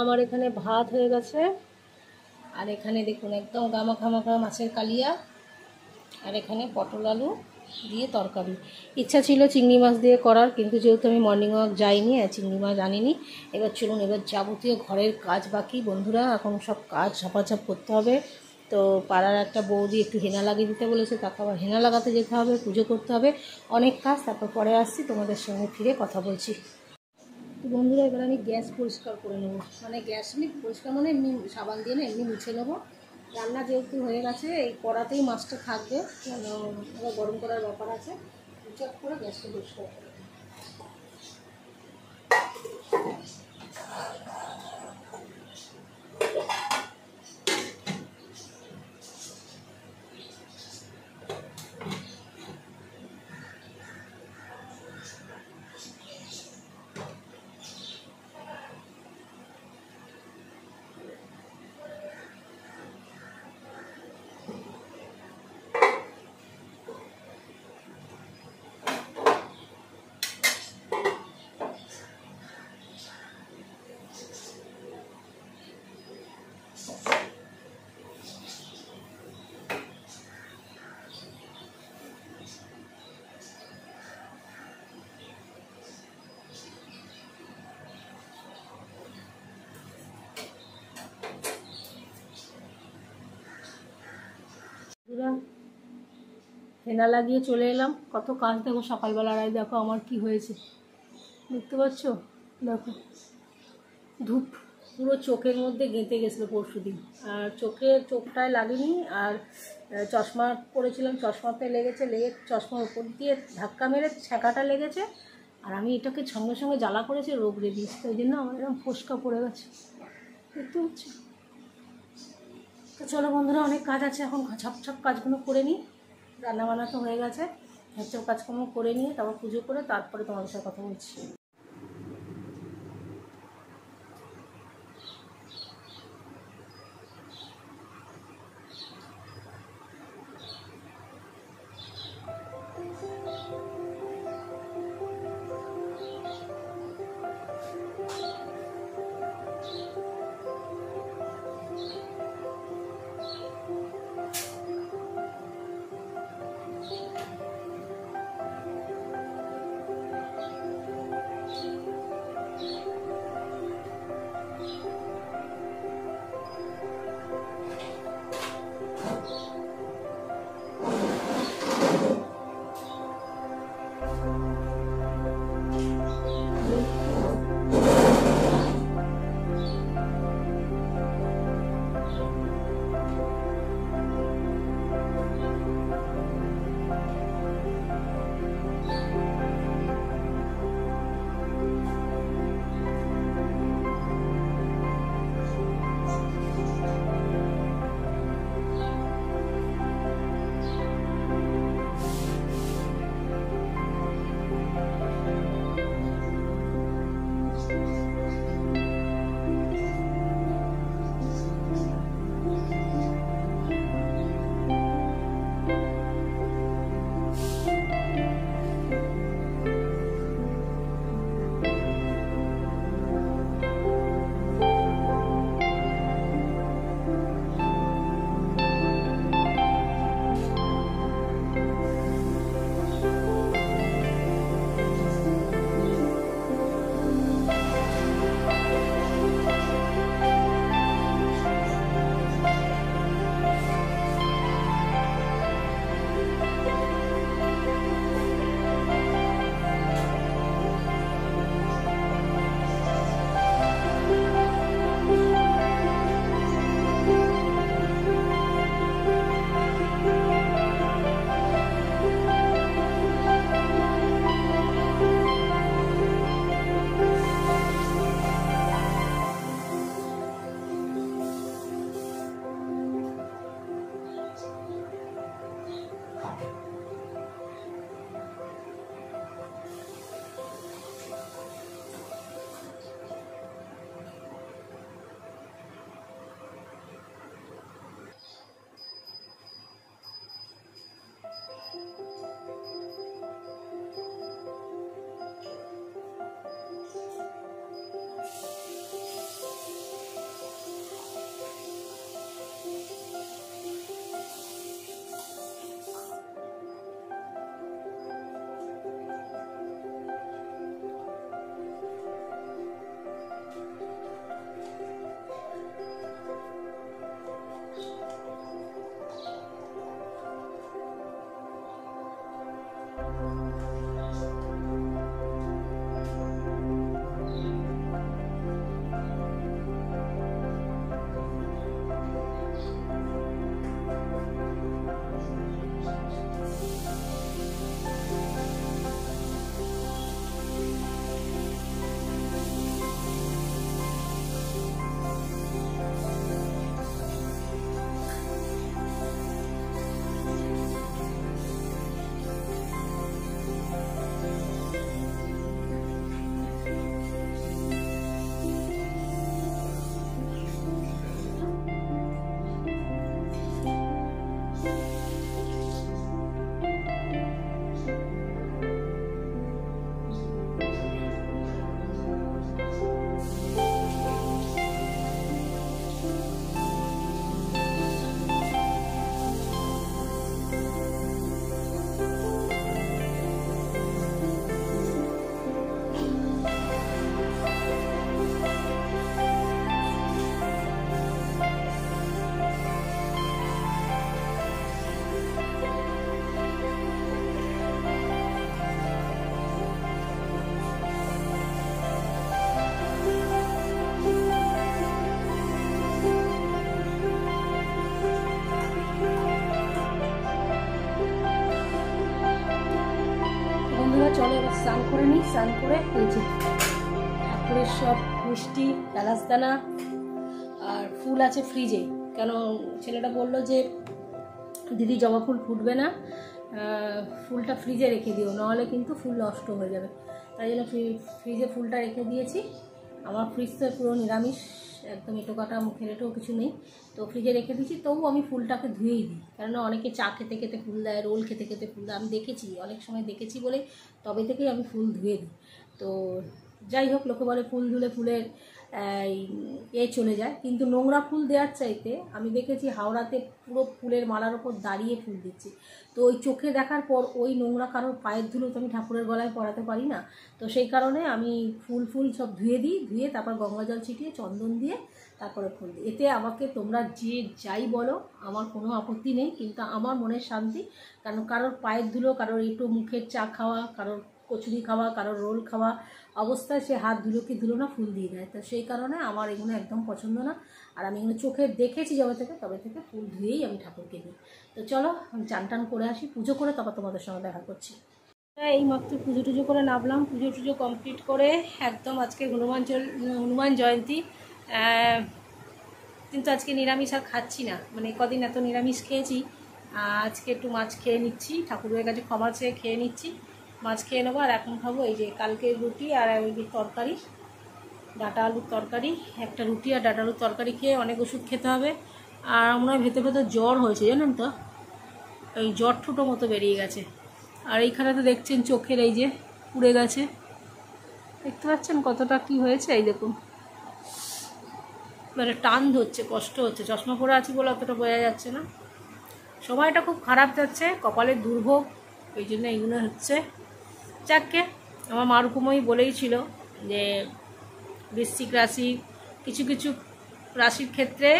আমার এখানে ভাত হয়ে গেছে, আর এখানে দেখুন একদম গামাখা মাখা মাছের কালিয়া, আর এখানে পটল আলু দিয়ে তরকারি। ইচ্ছা ছিল চিংড়ি মাছ দিয়ে করার, কিন্তু যেহেতু আমি মর্নিং ওয়াক যাইনি আর চিংড়ি মাছ আনিনি। এবার চলুন, এবার যাবতীয় ঘরের কাজ বাকি বন্ধুরা, এখন সব কাজ ঝাপাঝাপ করতে হবে। তো পাড়ার একটা বৌদি একটু হেনা লাগিয়ে দিতে বলেছে, তাকে আবার হেনা লাগাতে যেতে হবে, পুজো করতে হবে, অনেক কাজ। তারপর পরে আসছি, তোমাদের সঙ্গে ফিরে কথা বলছি। তো বন্ধুরা এবার আমি গ্যাস পরিষ্কার করে নেবো, মানে গ্যাস পরিষ্কার মানে এমনি সাবান দিয়ে না এমনি মুছে নেবো। রান্না যেহেতু হয়ে গেছে, এই কড়াতেই মাছটা থাকবে, আবার গরম করার ব্যাপার আছে। চট করে গ্যাসটা পরিষ্কার করে নেবো। হেনা লাগিয়ে চলে এলাম, কত কাজ দেখো সকালবেলার। আয় দেখো আমার কি হয়েছে, দেখতে পাচ্ছ? দেখো ধূপ পুরো চোখের মধ্যে গেঁথে গেছিলো পরশুদিন, আর চোখটায় লাগেনি, আর চশমা পরেছিলাম, চশমাতে লেগেছে, লেগে চশমার উপর দিয়ে ধাক্কা মেরে ছ্যাঁকাটা লেগেছে। আর আমি এটাকে সঙ্গে সঙ্গে জ্বালা করেছি রোগড়ে দিয়েছি, তো ওই জন্য আমার এরকম ফোসকা পড়ে গেছে, দেখতে পাচ্ছ? তো চলো বন্ধুরা, অনেক কাজ আছে, এখন ঝপঝপ কাজগুলো করে নিই। রান্নাবান্না তো হয়ে গেছে, ঝপঝপ কাজকর্ম করে নিয়ে তারপর পুজো করে তারপরে তোমাদের সাথে কথা বলছি। চলো এবার স্নান করে নিই। স্নান করে এই যে ঠাকুরের সব মিষ্টি, এলাচদানা আর ফুল আছে ফ্রিজে। কেন ছেলেটা বললো যে দিদি জবা ফুল ফুটবে না, ফুলটা ফ্রিজে রেখে দিও, নাহলে কিন্তু ফুল নষ্ট হয়ে যাবে। তাই জন্য ফ্রিজে ফুলটা রেখে দিয়েছি। আমার ফ্রিজ তো পুরো নিরামিষ, একদম এঁটো কাটা মুখের এঁটো কিছু নেই, তো ফ্রিজে রেখে দিয়েছি। তবু আমি ফুলটাকে ধুয়েই দিই, কেননা অনেকে চা খেতে খেতে ফুল দেয়, রোল খেতে খেতে ফুল দেয়। আমি দেখেছি, অনেক সময় দেখেছি বলে তবে থেকেই আমি ফুল ধুয়ে দিই। তো যাই হোক, লোকে বলে ফুল ধুলে ফুলের চলে যায়, কিন্তু নোংরা ফুল দেওয়ার চাইতে আমি দেখেছি হাওড়াতে পুরো ফুলের মালার ওপর দাঁড়িয়ে ফুল দিচ্ছে। তো ওই চোখে দেখার পর ওই নোংরা কারোর পায়ের ধুলো তো আমি ঠাকুরের গলায় পরাতে পারি না। তো সেই কারণে আমি ফুল সব ধুয়ে দিই, ধুয়ে তারপর গঙ্গা জল ছিটিয়ে চন্দন দিয়ে তারপরে ফুল দিই। এতে আমাকে তোমরা যে যাই বলো আমার কোনো আপত্তি নেই, কিন্তু আমার মনের শান্তি। কারণ কারোর পায়ের ধুলো, কারোর একটু মুখের চা খাওয়া, কারোর কচুরি খাওয়া, কারোর রোল খাওয়া অবস্থায় সে হাত ধুলো কি ধুলো না ফুল দিয়ে দেয়। তো সেই কারণে আমার এগুলো একদম পছন্দ না। আর আমি এগুলো চোখে দেখেছি তবে থেকে ফুল ধুয়েই আমি ঠাকুরকে দিই। তো চলো আমি চান টান করে আসি, পুজো করে তারপর তোমাদের সঙ্গে দেখা করছি। এই মাত্র পুজো টুজো করে নামলাম, পুজো টুজো কমপ্লিট করে একদম আজকে হনুমান জয়ন্তী, কিন্তু আজকে নিরামিষ আর খাচ্ছি না। মানে কদিন এত নিরামিষ খেয়েছি, আজকে একটু মাছ খেয়ে নিচ্ছি, ঠাকুরের কাছে ক্ষমা চেয়ে খেয়ে নিচ্ছি। মাছ খেয়ে নেবো। আর এখন খাবো এই যে কালকের রুটি আর ওই তরকারি, ডাঁটা আলুর তরকারি। একটা রুটি আর ডাঁটা আলুর তরকারি খেয়ে অনেক ওষুধ খেতে হবে। আর আমরা ভেতর ভেতর জ্বর হয়েছে জানেন তো, এই জ্বর ঠুটো মতো বেরিয়ে গেছে। আর এইখানে তো দেখছেন চোখের এই যে পুড়ে গেছে, দেখতে পাচ্ছেন কতটা কি হয়েছে। এই দেখুন, মানে টান ধরছে, কষ্ট হচ্ছে। চশমা পরে আছি বলে অতটা বোঝা যাচ্ছে না। সময়টা খুব খারাপ যাচ্ছে, কপালের দুর্ভোগ, এই জন্য এইগুলো হচ্ছে। যাকে আমার মারুকুমই বলেই ছিল যে বৃশ্চিক রাশি কিছু কিছু রাশির ক্ষেত্রে,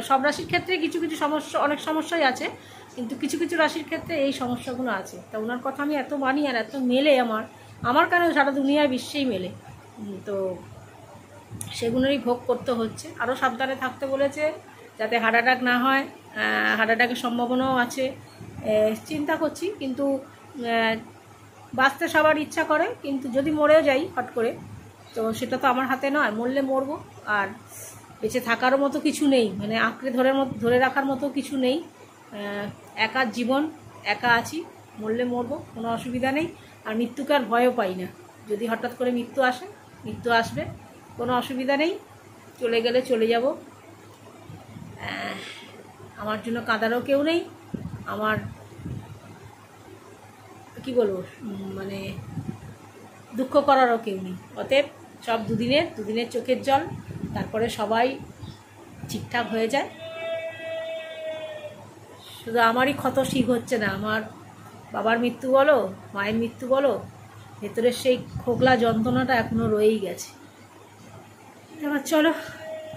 সব রাশির ক্ষেত্রে কিছু কিছু সমস্যা, অনেক সমস্যাই আছে, কিন্তু কিছু কিছু রাশির ক্ষেত্রে এই সমস্যাগুলো আছে। তা ওনার কথা আমি এত মানি আর এত মেলে আমার কেন সারা দুনিয়ায় বিশ্বেই মেলে। তো সেগুলোরই ভোগ করতে হচ্ছে। আরও সাবধানে থাকতে বলেছে যাতে হার্ট অ্যাটাক না হয়, হার্ট অ্যাটাকের সম্ভাবনাও আছে। চিন্তা করছি, কিন্তু বাঁচতে সবার ইচ্ছা করে, কিন্তু যদি মরেও যাই হট করে তো সেটা তো আমার হাতে নয়। মরলে মরবো, আর বেঁচে থাকারও মতো কিছু নেই, মানে আঁকড়ে ধরে রাখার মতো কিছু নেই। একা জীবন, একা আছি, মরলে মরবো, কোনো অসুবিধা নেই। আর মৃত্যুকে আর ভয়ও পাই না। যদি হঠাৎ করে মৃত্যু আসে, মৃত্যু আসবে, কোনো অসুবিধা নেই। চলে গেলে চলে যাব, আমার জন্য কাঁদারও কেউ নেই, আমার কি বলবো, মানে দুঃখ করারও কেউ নেই। অতএব সব দুদিনের চোখের জল, তারপরে সবাই ঠিকঠাক হয়ে যায়। শুধু আমারই ক্ষত ঠিক হচ্ছে না, আমার বাবার মৃত্যু বলো, মায়ের মৃত্যু বলো, ভেতরের সেই খোকলা যন্ত্রণাটা এখনও রয়েই গেছে। এবার চলো,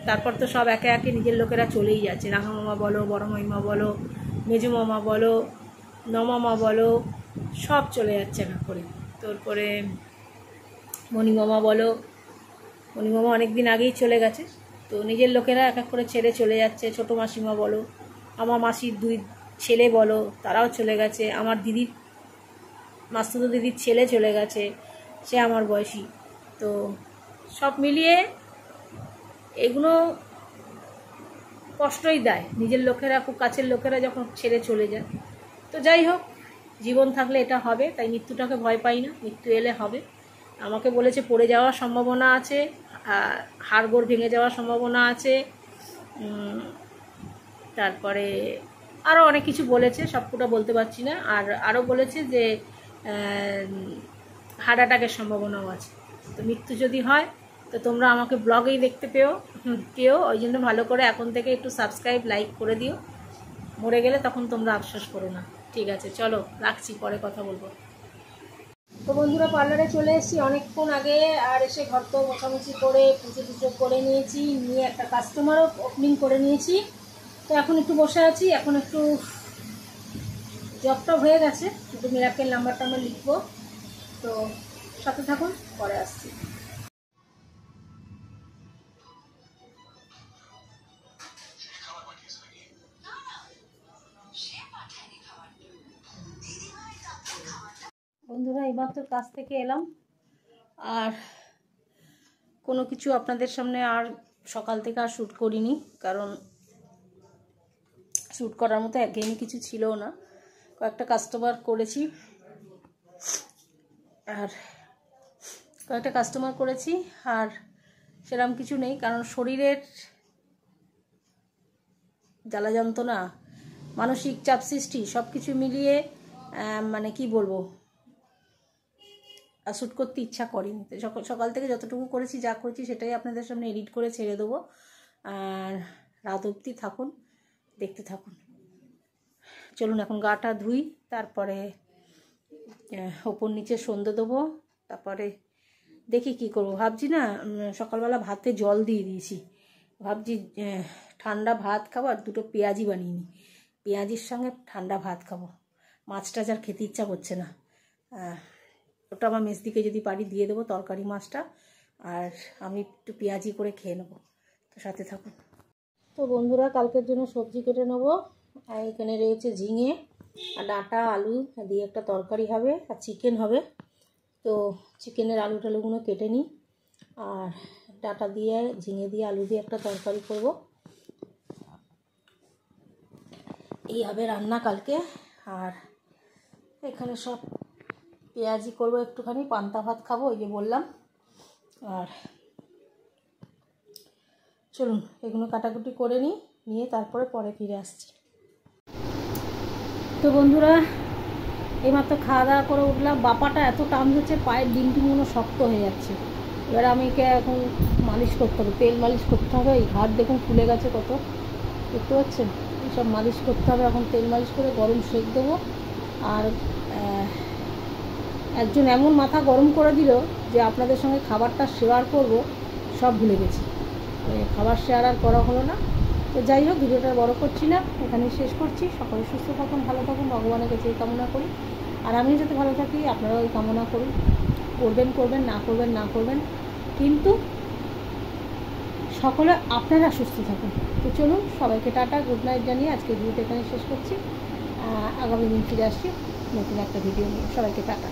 তারপর তো সব একে একে নিজের লোকেরা চলেই যাচ্ছে। রাঙা মামা বলো, বড় মাইমা বলো, মেজো মামা বলো, নমামা বলো, সব চলে যাচ্ছে না করে। তারপরে মণিমামা বলো, মণিমামা অনেক দিন আগেই চলে গেছে। তো নিজের লোকেরা এক এক করে ছেড়ে চলে যাচ্ছে। ছোটো মাসিমা বলো, আমার মাসির 2 ছেলে বলো, তারাও চলে গেছে। আমার দিদির, মাস্তুতো দিদির ছেলে চলে গেছে, সে আমার বয়সী। তো সব মিলিয়ে এগুলো কষ্টই দেয়। নিজের লোকেরা, খুব কাছের লোকেরা যখন ছেড়ে চলে যায়। তো যাই হোক, জীবন থাকলে এটা হবে, তাই মৃত্যুটাকে ভয় পাই না। মৃত্যু এলে হবে। আমাকে বলেছে পড়ে যাওয়ার সম্ভাবনা আছে, হাড়গোড় ভেঙে যাওয়ার সম্ভাবনা আছে, তারপরে আরও অনেক কিছু বলেছে, সবকটা বলতে পারছি না। আর আরও বলেছে যে হার্ট অ্যাটাকের সম্ভাবনাও আছে। তো মৃত্যু যদি হয় তো তোমরা আমাকে ব্লগেই দেখতে পেও, ওই জন্য ভালো করে এখন থেকে একটু সাবস্ক্রাইব, লাইক করে দিও। মরে গেলে তখন তোমরা আফসোস করো না। ঠিক আছে, চলো রাখছি, পরে কথা বলবো। তো বন্ধুরা, পার্লারে চলে এসেছি অনেকক্ষণ আগে, আর এসে ঘর তো মোছামুছি করে পুজো টুজো করে নিয়েছি, নিয়ে একটা কাস্টমারও ওপেনিং করে নিয়েছি। তো এখন একটু বসে আছি, এখন একটু জবটা হয়ে গেছে, একটু মিরাকেল নাম্বারটা আমরা লিখবো। তো সাথে থাকুন, পরে আসছি। বন্ধুরা, এইমাত্র কাজ থেকে এলাম, আর কোনো কিছু আপনাদের সামনে আর সকাল থেকে আর শ্যুট করিনি, কারণ শ্যুট করার মতো একঘেয়েমি কিছু ছিল না। কয়েকটা কাস্টমার করেছি, আর সেরকম কিছু নেই, কারণ শরীরের জ্বালা যন্ত্রণা, মানসিক চাপ সৃষ্টি সব কিছু মিলিয়ে মানে কি বলবো, শ্যুট করতে ইচ্ছা করেনি। তো সকাল থেকে যতটুকু করেছি, যা করেছি সেটাই আপনাদের সামনে এডিট করে ছেড়ে দেবো, আর রাত অবধি থাকুন, দেখতে থাকুন। চলুন এখন গাটা ধুই, তারপরে ওপর নিচে সন্ধে দেবো, তারপরে দেখি কি করব। ভাবছি না, সকালবেলা ভাতে জল দিয়ে দিয়েছি, ভাবছি ঠান্ডা ভাত খাবো, আর দুটো পেঁয়াজি বানিয়ে নিই, পেঁয়াজির সঙ্গে ঠান্ডা ভাত খাবো। মাছটা যার খেতে ইচ্ছা করছে না, ওটা আমার মেসদিকে যদি পারি দিয়ে দেবো তরকারি মাছটা, আর আমি একটু পেঁয়াজি করে খেয়ে নেবো। তো সাথে থাকুন। তো বন্ধুরা, কালকের জন্য সবজি কেটে নেবো। আর এখানে রয়েছে ঝিঙে আর ডাঁটা, আলু দিয়ে একটা তরকারি হবে, আর চিকেন হবে। তো চিকেনের আলু টালুগুলো কেটে নিই, আর ডাঁটা দিয়ে, ঝিঙে দিয়ে, আলু দিয়ে একটা তরকারি করব। এই হবে রান্না কালকে। আর এখানে সব পেঁয়াজি করব, একটুখানি পান্তা ভাত খাবো, ওই যে বললাম। আর চলুন এগুলো কাটাকুটি করে নিয়ে তারপরে পরে ফিরে আসছি। তো বন্ধুরা, এইমাত্র খাওয়া দাওয়া করে উঠলাম। বাপাটা এত টান হচ্ছে, পায়ের ডিমটিমগুলো শক্ত হয়ে যাচ্ছে। এবার আমাকে এখন মালিশ করতে হবে, তেল মালিশ করতে হবে। এই ঘাট দেখুন ফুলে গেছে কত, দেখতে পাচ্ছেন? এইসব মালিশ করতে হবে। এখন তেল মালিশ করে গরম সেঁক দেবো। আর একজন এমন মাথা গরম করে দিল যে আপনাদের সঙ্গে খাবারটা শেয়ার করব, সব ভুলে গেছি। খাবার শেয়ার আর করা হলো না। তো যাই হোক, ভিডিওটা বড় করছি না, এখানেই শেষ করছি। সকলে সুস্থ থাকুন, ভালো থাকুন, ভগবানের কাছে এই কামনা করি। আর আমিও যাতে ভালো থাকি, আপনারাও এই কামনা করুন। করবেন, না করবেন, কিন্তু সকলে আপনারা সুস্থ থাকুন। তো চলুন, সবাইকে টাটা, গুড নাইট জানিয়ে আজকে ভিডিওটা এখানে শেষ করছি। আগামী দিন ফিরে আসছি নতুন একটা ভিডিও নিয়ে। সবাইকে টাটা।